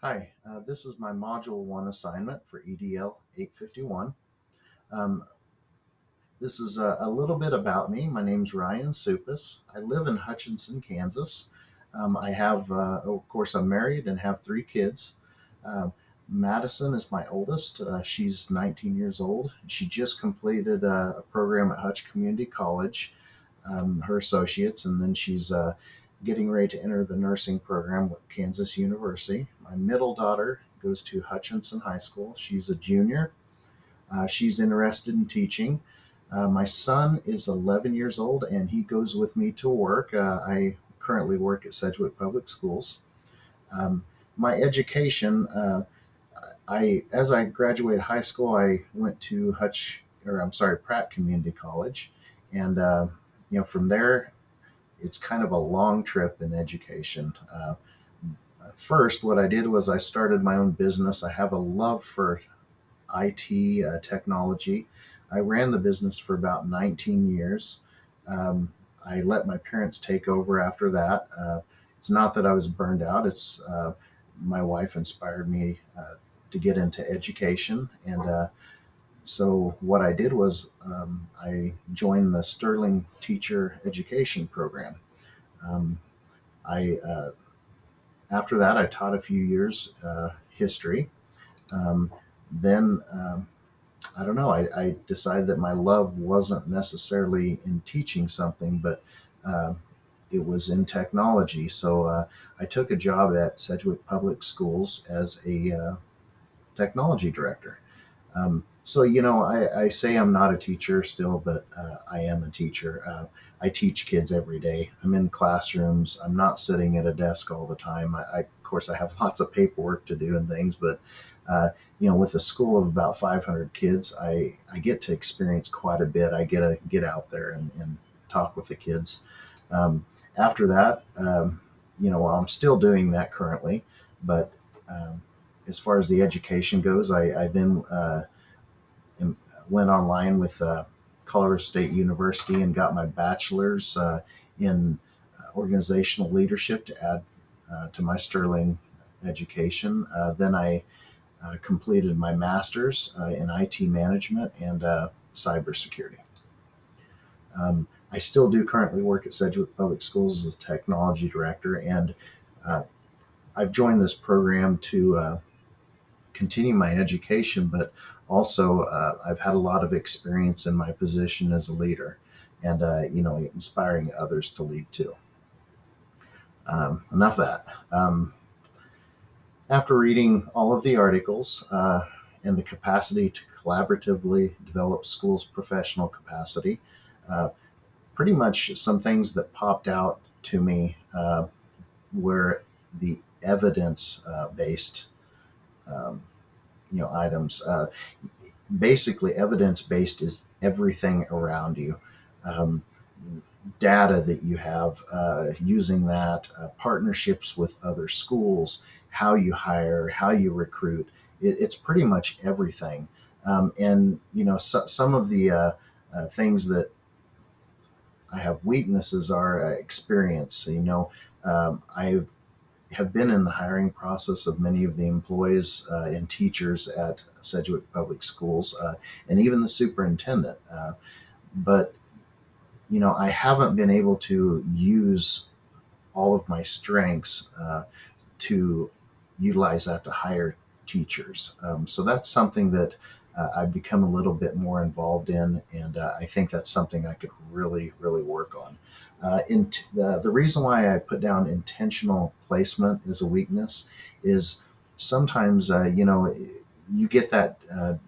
Hi, this is my Module 1 assignment for EDL 851. Um, this is a little bit about me. My name's Ryan Supis. I live in Hutchinson, Kansas. Of course, I'm married and have three kids. Uh, Madison is my oldest. She's 19 years old. She just completed a program at Hutch Community College, her associates, and then she's getting ready to enter the nursing program with Kansas University. My middle daughter goes to Hutchinson High School. She's a junior. She's interested in teaching. My son is 11 years old and he goes with me to work. I currently work at Sedgwick Public Schools. Um, my education, as I graduated high school, I went to Pratt Community College, and from there, it's kind of a long trip in education. First, what I did was I started my own business. I have a love for IT technology. I ran the business for about 19 years. Um, I let my parents take over after that. It's not that I was burned out. It's My wife inspired me to get into education, and so what I did was I joined the Sterling Teacher Education Program. Um, I After that, I taught a few years history. Um, then I don't know. I decided that my love wasn't necessarily in teaching something, but uh, it was in technology. So I took a job at Sedgwick Public Schools as a technology director. I say I'm not a teacher still, but I am a teacher. I teach kids every day. I'm in classrooms. I'm not sitting at a desk all the time. Of course, I have lots of paperwork to do and things, but with a school of about 500 kids, I get to experience quite a bit. I get to get out there and talk with the kids. Um, After that, well, I'm still doing that currently, but um, as far as the education goes, I then went online with Colorado State University and got my bachelor's in organizational leadership to add to my Sterling education. Then I completed my master's in IT management and cybersecurity. I still do currently work at Sedgwick Public Schools as technology director, and uh, I've joined this program to continue my education, but also I've had a lot of experience in my position as a leader, and inspiring others to lead too. Enough of that. After reading all of the articles and the capacity to collaboratively develop schools' professional capacity, uh, pretty much some things that popped out to me were the evidence-based items. Basically, evidence-based is everything around you. Um, Data that you have, using that, partnerships with other schools, how you hire, how you recruit. It's pretty much everything. And some of the things that I have weaknesses are experience. I have been in the hiring process of many of the employees and teachers at Sedgwick Public Schools, and even the superintendent. But I haven't been able to use all of my strengths to utilize that to hire teachers. So that's something that I've become a little bit more involved in, and I think that's something I could really, really work on. The reason why I put down intentional placement as a weakness is sometimes, you get that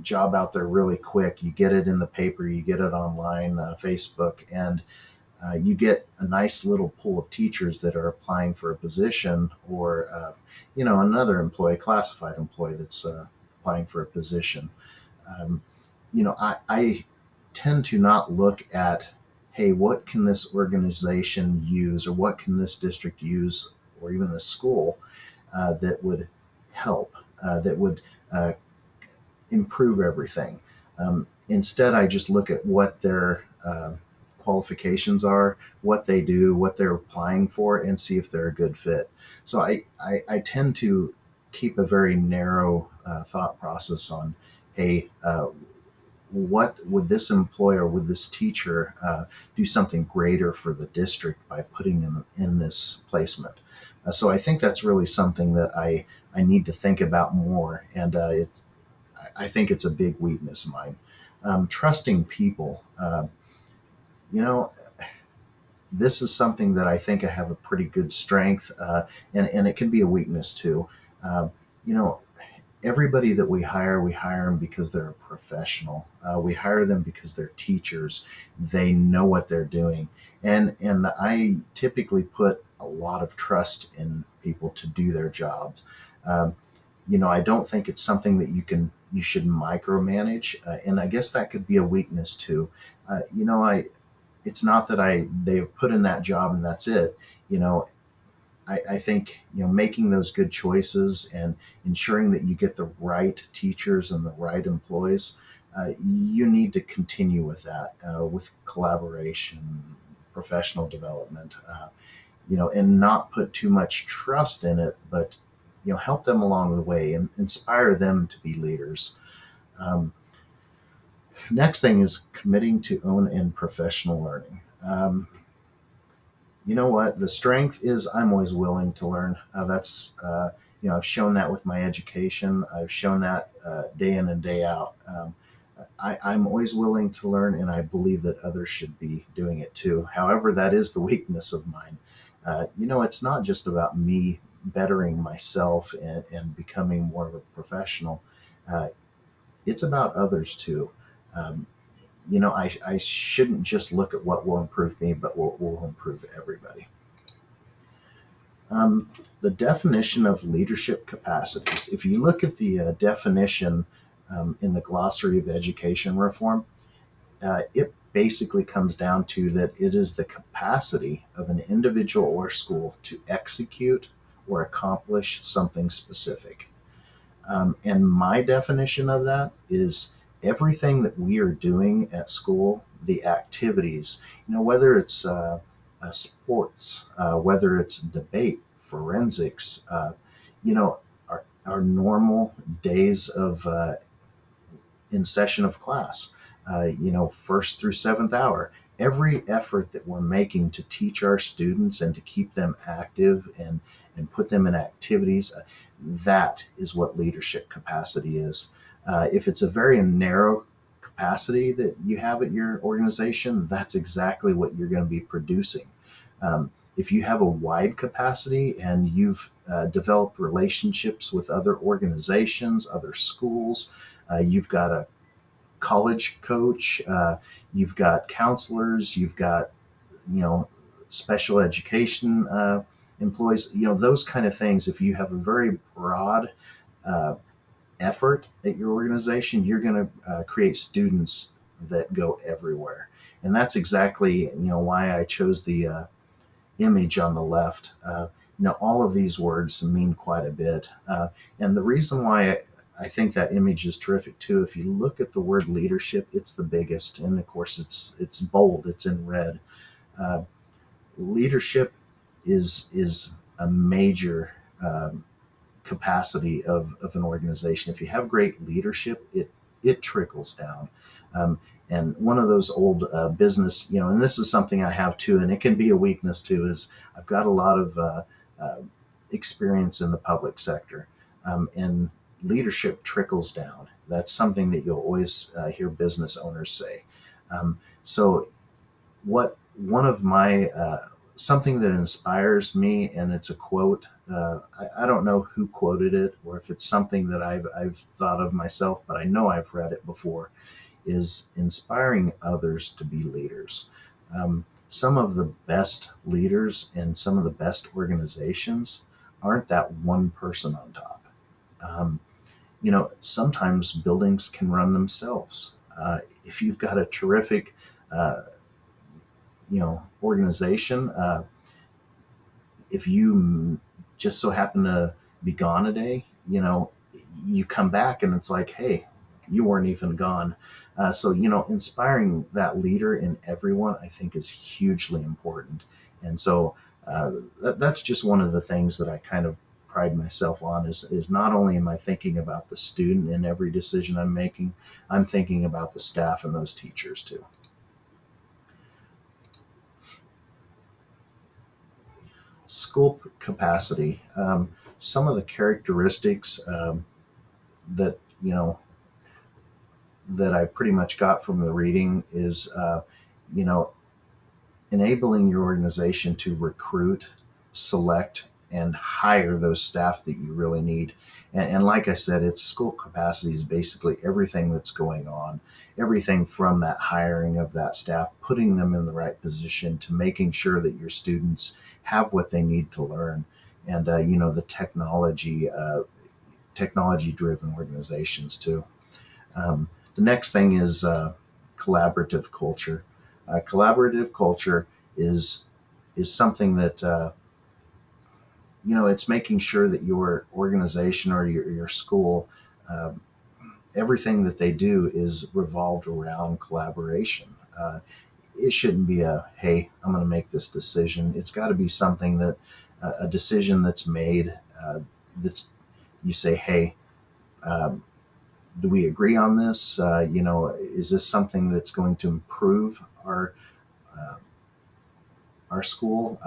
job out there really quick. You get it in the paper, you get it online, Facebook, and you get a nice little pool of teachers that are applying for a position, or another employee, classified employee that's applying for a position. um, I tend to not look at, hey, what can this organization use, or what can this district use, or even the school that would help, that would uh, improve everything. Instead, I just look at what their qualifications are, what they do, what they're applying for, and see if they're a good fit. So I tend to keep a very narrow thought process on, hey, what would this employer, would this teacher do something greater for the district by putting them in this placement? So I think that's really something that I need to think about more, and I think it's a big weakness of mine. Trusting people, you know, this is something that I think I have a pretty good strength, and it can be a weakness too. Uh, you know, everybody that we hire them because they're a professional. We hire them because they're teachers. They know what they're doing, and I typically put a lot of trust in people to do their jobs. Um, I don't think it's something that you should micromanage, and I guess that could be a weakness too. I it's not that they've put in that job and that's it. You know, I think making those good choices and ensuring that you get the right teachers and the right employees, you need to continue with that, with collaboration, professional development, and not put too much trust in it, but help them along the way and inspire them to be leaders. Um, Next thing is committing to own and professional learning. You know what? The strength is I'm always willing to learn. That's I've shown that with my education. I've shown that day in and day out. I'm always willing to learn, and I believe that others should be doing it too. However, that is the weakness of mine. It's not just about me bettering myself and becoming more of a professional. Uh, it's about others too. Um, I shouldn't just look at what will improve me, but what will improve everybody. Um, the definition of leadership capacities. If you look at the definition in the Glossary of Education Reform, it basically comes down to that it is the capacity of an individual or school to execute or accomplish something specific. And my definition of that is everything that we are doing at school, the activities, whether it's sports, whether it's debate, forensics, our normal days of in session of class, first through seventh hour. Every effort that we're making to teach our students and to keep them active and put them in activities, that is what leadership capacity is. If it's a very narrow capacity that you have at your organization, that's exactly what you're going to be producing. If you have a wide capacity and you've developed relationships with other organizations, other schools, you've got a college coach, you've got counselors, you've got you know special education employees, those kind of things. If you have a very broad uh, effort at your organization, you're going to create students that go everywhere, and that's exactly why I chose the image on the left. All of these words mean quite a bit. And the reason why I think that image is terrific too, if you look at the word leadership, it's the biggest. And of course, it's bold, it's in red. Uh, Leadership is a major capacity of an organization. If you have great leadership, it trickles down. Um, and one of those old business, and this is something I have too, and it can be a weakness too, is I've got a lot of uh, experience in the public sector, and leadership trickles down. That's something that you'll always hear business owners say. So what one of my something that inspires me, and it's a quote. I don't know who quoted it or if it's something that I've thought of myself, but I know I've read it before. Is inspiring others to be leaders. Some of the best leaders and some of the best organizations aren't that one person on top. Um, Sometimes buildings can run themselves. If you've got a terrific organization, if you just so happen to be gone a day, you come back and it's like, hey, you weren't even gone. So inspiring that leader in everyone, I think, is hugely important. And so that's just one of the things that I kind of pride myself on is not only am I thinking about the student in every decision I'm making, I'm thinking about the staff and those teachers too. School capacity. Some of the characteristics that that I pretty much got from the reading is, you know, enabling your organization to recruit, select, and hire those staff that you really need. And like I said, it's school capacity is basically everything that's going on, everything from that hiring of that staff, putting them in the right position to making sure that your students have what they need to learn. And, the technology driven organizations too. The next thing is collaborative culture. Collaborative culture is something that it's making sure that your organization or your school, uh, everything that they do is revolved around collaboration. It shouldn't be hey, I'm going to make this decision. It's got to be something that a decision that's made, that's you say, hey, um, do we agree on this? Is this something that's going to improve uh, our school?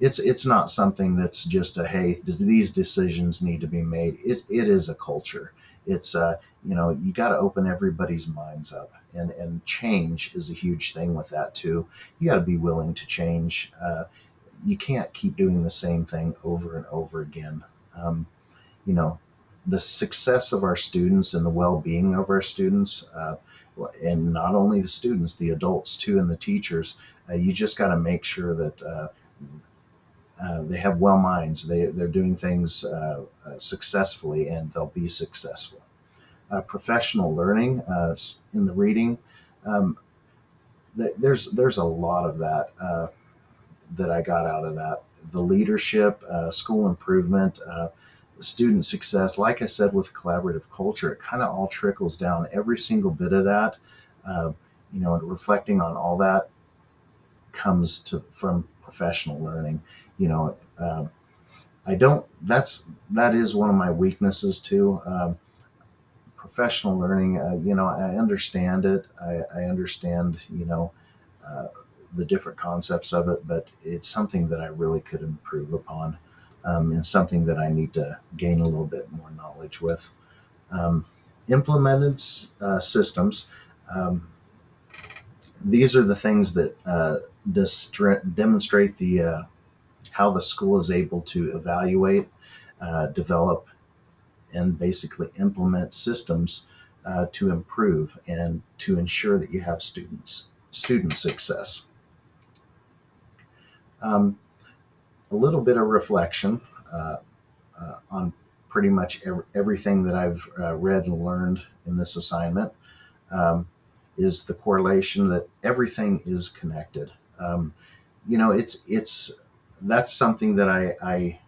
It's not something that's just a hey, these decisions need to be made. It is a culture. It's you got to open everybody's minds up, and change is a huge thing with that too. You got to be willing to change. You can't keep doing the same thing over and over again. Um, you know, the success of our students and the well-being of our students, and not only the students, the adults too, and the teachers. You just got to make sure that they have well minds. They're doing things successfully, and they'll be successful. Professional learning in the reading. Um, there's a lot of that that I got out of that. The leadership, school improvement, student success. Like I said, with collaborative culture, it kind of all trickles down. Every single bit of that, uh, and reflecting on all that comes from professional learning. You know, I don't. That is one of my weaknesses too. Professional learning. I understand it. I understand. Uh, the different concepts of it, but it's something that I really could improve upon, and something that I need to gain a little bit more knowledge with. Um, Implemented systems. Um, these are the things that demonstrate how the school is able to evaluate, develop, and basically implement systems to improve and to ensure that you have student success. Um, a little bit of reflection on pretty much everything that I've read and learned in this assignment, um, is the correlation that everything is connected. Um, it's that's something that I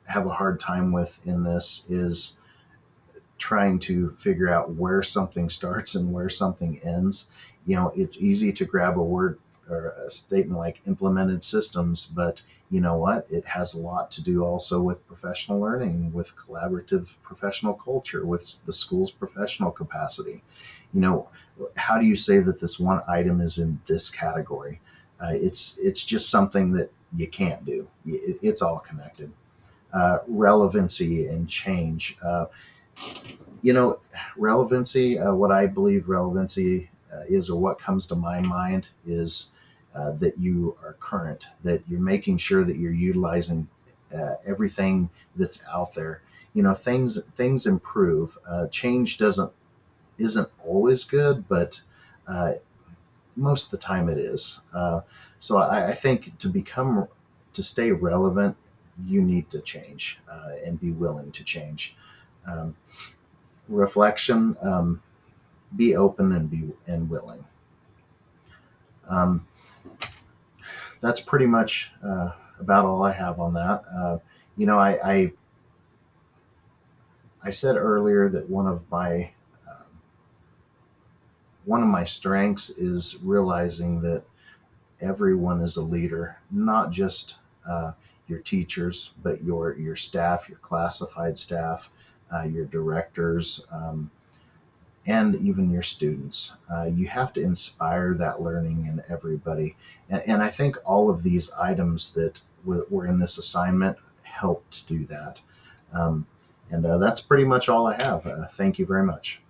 have a hard time with in this, is trying to figure out where something starts and where something ends. It's easy to grab a word or a statement like implemented systems, but you know what? It has a lot to do also with professional learning, with collaborative professional culture, with the school's professional capacity. You know, how do you say that this one item is in this category? It's just something that you can't do. It's all connected. Relevancy and change. You know, Relevancy, what I believe relevancy is, or what comes to my mind, is that you are current, that you're making sure that you're utilizing everything that's out there. Things improve. Change isn't always good, but uh, most of the time it is. So I think to stay relevant, you need to change and be willing to change. Um, Reflection. Be open and willing. Um, that's pretty much about all I have on that. You know, I said earlier that one of my strengths is realizing that everyone is a leader, not just your teachers, but your staff, your classified staff, your directors, and even your students. You have to inspire that learning in everybody. And I think all of these items that were in this assignment helped do that. Um, and that's pretty much all I have. Thank you very much.